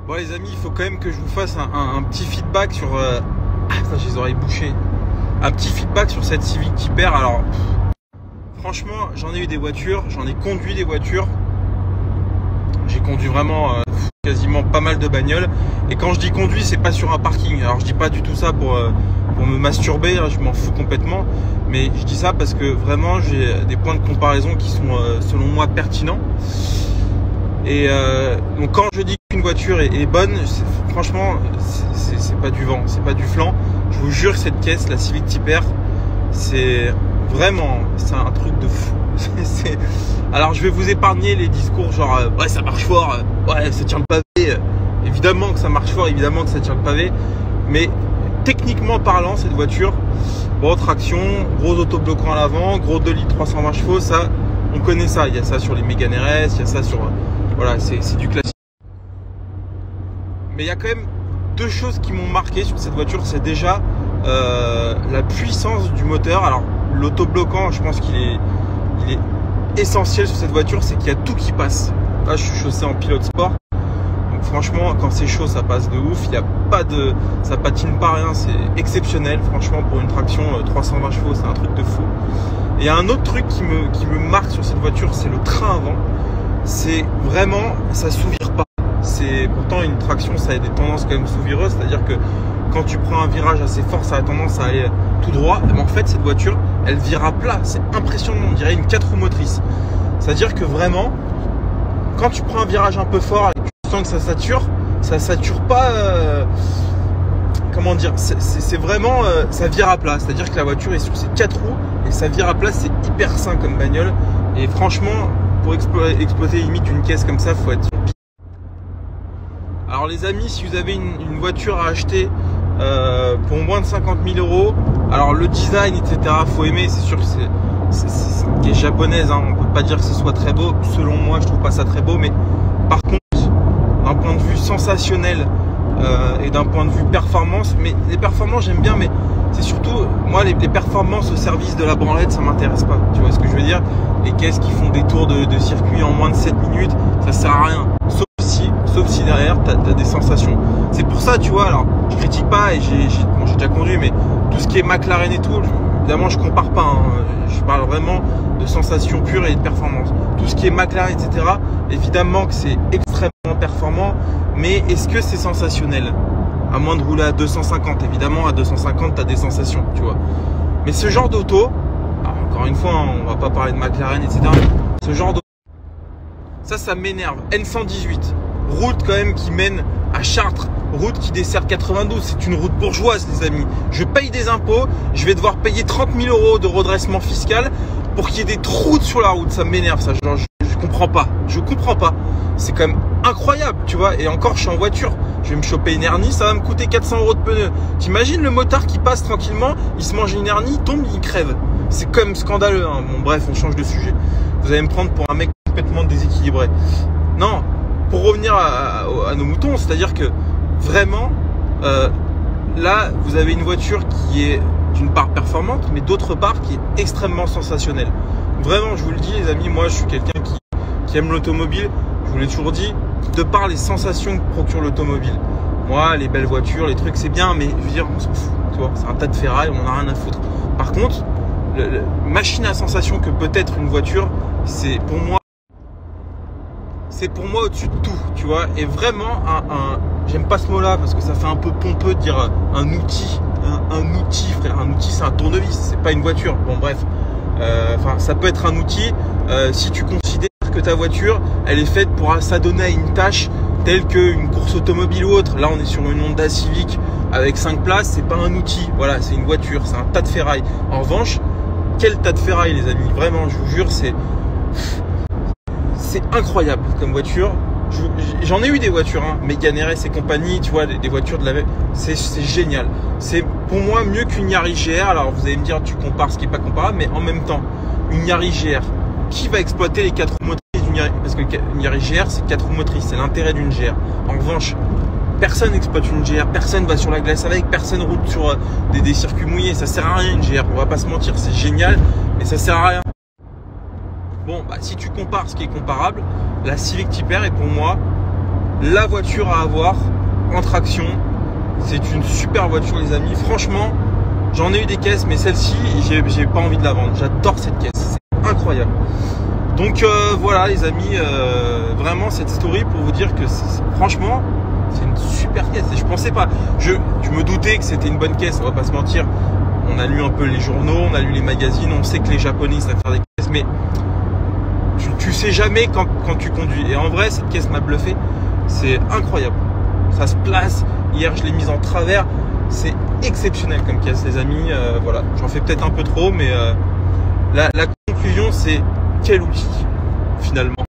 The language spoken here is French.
Bon les amis, il faut quand même que je vous fasse un petit feedback sur... putain, j'ai les oreilles bouchées. Un petit feedback sur cette Civic Type R. Alors, franchement, j'en ai eu des voitures, j'en ai conduit des voitures. J'ai conduit vraiment quasiment pas mal de bagnoles. Et quand je dis conduit, c'est pas sur un parking. Alors je dis pas du tout ça pour me masturber, je m'en fous complètement. Mais je dis ça parce que vraiment j'ai des points de comparaison qui sont selon moi pertinents. Et donc quand je dis qu'une voiture est bonne, franchement c'est pas du vent, c'est pas du flan. Je vous jure que cette caisse, la Civic Type R, c'est vraiment, c'est un truc de fou. Alors je vais vous épargner les discours genre ouais ça marche fort, ouais ça tient le pavé. Évidemment que ça marche fort, évidemment que ça tient le pavé. Mais techniquement parlant, cette voiture, bon, traction, gros autobloquant à l'avant, gros 2 litres 320 chevaux, ça on connaît ça. Il y a ça sur les Mégane RS, il y a ça sur... Voilà, c'est du classique. Mais il y a quand même deux choses qui m'ont marqué sur cette voiture. C'est déjà la puissance du moteur. Alors l'autobloquant, je pense qu'il est essentiel sur cette voiture, c'est qu'il y a tout qui passe. Là je suis chaussé en pilote sport, donc franchement quand c'est chaud ça passe de ouf. Il y a pas de, ça patine pas rien, c'est exceptionnel. Franchement pour une traction 320 chevaux, c'est un truc de fou. Et il y a un autre truc qui me marque sur cette voiture, c'est le train avant. C'est vraiment, ça s'ouvre pas. C'est pourtant une traction, ça a des tendances quand même s'ouvreuses, c'est-à-dire que quand tu prends un virage assez fort, ça a tendance à aller tout droit. Mais en fait, cette voiture, elle vire à plat. C'est impressionnant, on dirait une 4 roues motrices. C'est-à-dire que vraiment, quand tu prends un virage un peu fort et que tu sens que ça sature pas. Comment dire, c'est vraiment, ça vire à plat. C'est-à-dire que la voiture est sur ses 4 roues et ça vire à plat, c'est hyper sain comme bagnole. Et franchement, pour exploiter limite une caisse comme ça, faut être... Alors les amis, si vous avez une voiture à acheter pour moins de 50 000 €, alors le design, etc., faut aimer. C'est sûr que c'est une caisse japonaise, hein, on peut pas dire que ce soit très beau. Selon moi, je trouve pas ça très beau. Mais par contre, d'un point de vue sensationnel et d'un point de vue performance, mais les performances j'aime bien, mais c'est surtout, moi les performances au service de la branlette, ça m'intéresse pas. Tu vois ce que je veux dire? Les caisses qui font des tours de circuit en moins de 7 minutes, ça sert à rien. Sauf si derrière, tu as des sensations. C'est pour ça, tu vois, alors, je critique pas et j'ai déjà conduit, mais tout ce qui est McLaren et tout, évidemment, je compare pas. Hein. Je parle vraiment de sensations pures et de performance. Tout ce qui est McLaren, etc., évidemment que c'est extrêmement performant, mais est-ce que c'est sensationnel? À moins de rouler à 250, évidemment, à 250, tu as des sensations, tu vois. Mais ce genre d'auto, encore une fois, hein, on va pas parler de McLaren, etc., ce genre d'auto, ça m'énerve. N118. Route quand même qui mène à Chartres, route qui dessert 92, c'est une route bourgeoise les amis. Je paye des impôts, je vais devoir payer 30 000 € de redressement fiscal pour qu'il y ait des trous sur la route, ça m'énerve ça, genre, je comprends pas, c'est quand même incroyable tu vois. Et encore je suis en voiture, je vais me choper une hernie, ça va me coûter 400 € de pneus. T'imagines le motard qui passe tranquillement, il se mange une hernie, il tombe, il crève. C'est quand même scandaleux hein. Bon bref, on change de sujet, vous allez me prendre pour un mec complètement déséquilibré. Non, pour revenir à nos moutons, c'est-à-dire que vraiment, là, vous avez une voiture qui est d'une part performante, mais d'autre part qui est extrêmement sensationnelle. Vraiment, je vous le dis, les amis, moi, je suis quelqu'un qui aime l'automobile. Je vous l'ai toujours dit, de par les sensations que procure l'automobile. Moi, les belles voitures, les trucs, c'est bien, mais je veux dire, on s'en fout. Tu vois, c'est un tas de ferraille, on n'a rien à foutre. Par contre, machine à sensation que peut être une voiture, c'est pour moi au-dessus de tout, tu vois. Et vraiment, j'aime pas ce mot-là parce que ça fait un peu pompeux de dire un outil. Un outil, frère. Un outil, c'est un tournevis, c'est pas une voiture. Bon, bref. Enfin, ça peut être un outil si tu considères que ta voiture, elle est faite pour s'adonner à une tâche telle qu'une course automobile ou autre. Là, on est sur une Honda Civic avec 5 places, c'est pas un outil. Voilà, c'est une voiture, c'est un tas de ferraille. En revanche, quel tas de ferraille, les amis. Vraiment, je vous jure, c'est incroyable comme voiture. J'en ai eu des voitures, hein, Mégane RS et compagnie, tu vois, des voitures de la même. C'est génial. C'est pour moi mieux qu'une Yaris GR. Alors vous allez me dire, tu compares ce qui n'est pas comparable, mais en même temps, une Yaris GR, qui va exploiter les 4 roues motrices d'une Yaris? Parce qu'une Yaris GR, c'est 4 roues motrices, c'est l'intérêt d'une GR. En revanche, personne n'exploite une GR, personne va sur la glace avec, personne roule sur des circuits mouillés. Ça sert à rien une GR, on va pas se mentir, c'est génial, mais ça sert à rien. Bon, bah, si tu compares ce qui est comparable, la Civic Type R est pour moi la voiture à avoir en traction. C'est une super voiture les amis. Franchement, j'en ai eu des caisses, mais celle-ci, j'ai pas envie de la vendre. J'adore cette caisse, c'est incroyable. Donc voilà les amis, vraiment cette story pour vous dire que franchement, c'est une super caisse. Et je pensais pas, je me doutais que c'était une bonne caisse, on va pas se mentir. On a lu un peu les journaux, on a lu les magazines, on sait que les Japonais savent faire des caisses, mais tu sais jamais quand tu conduis. Et en vrai, cette caisse m'a bluffé, c'est incroyable. Ça se place, hier je l'ai mise en travers, c'est exceptionnel comme caisse les amis. Voilà, j'en fais peut-être un peu trop, mais la conclusion c'est quel outil finalement.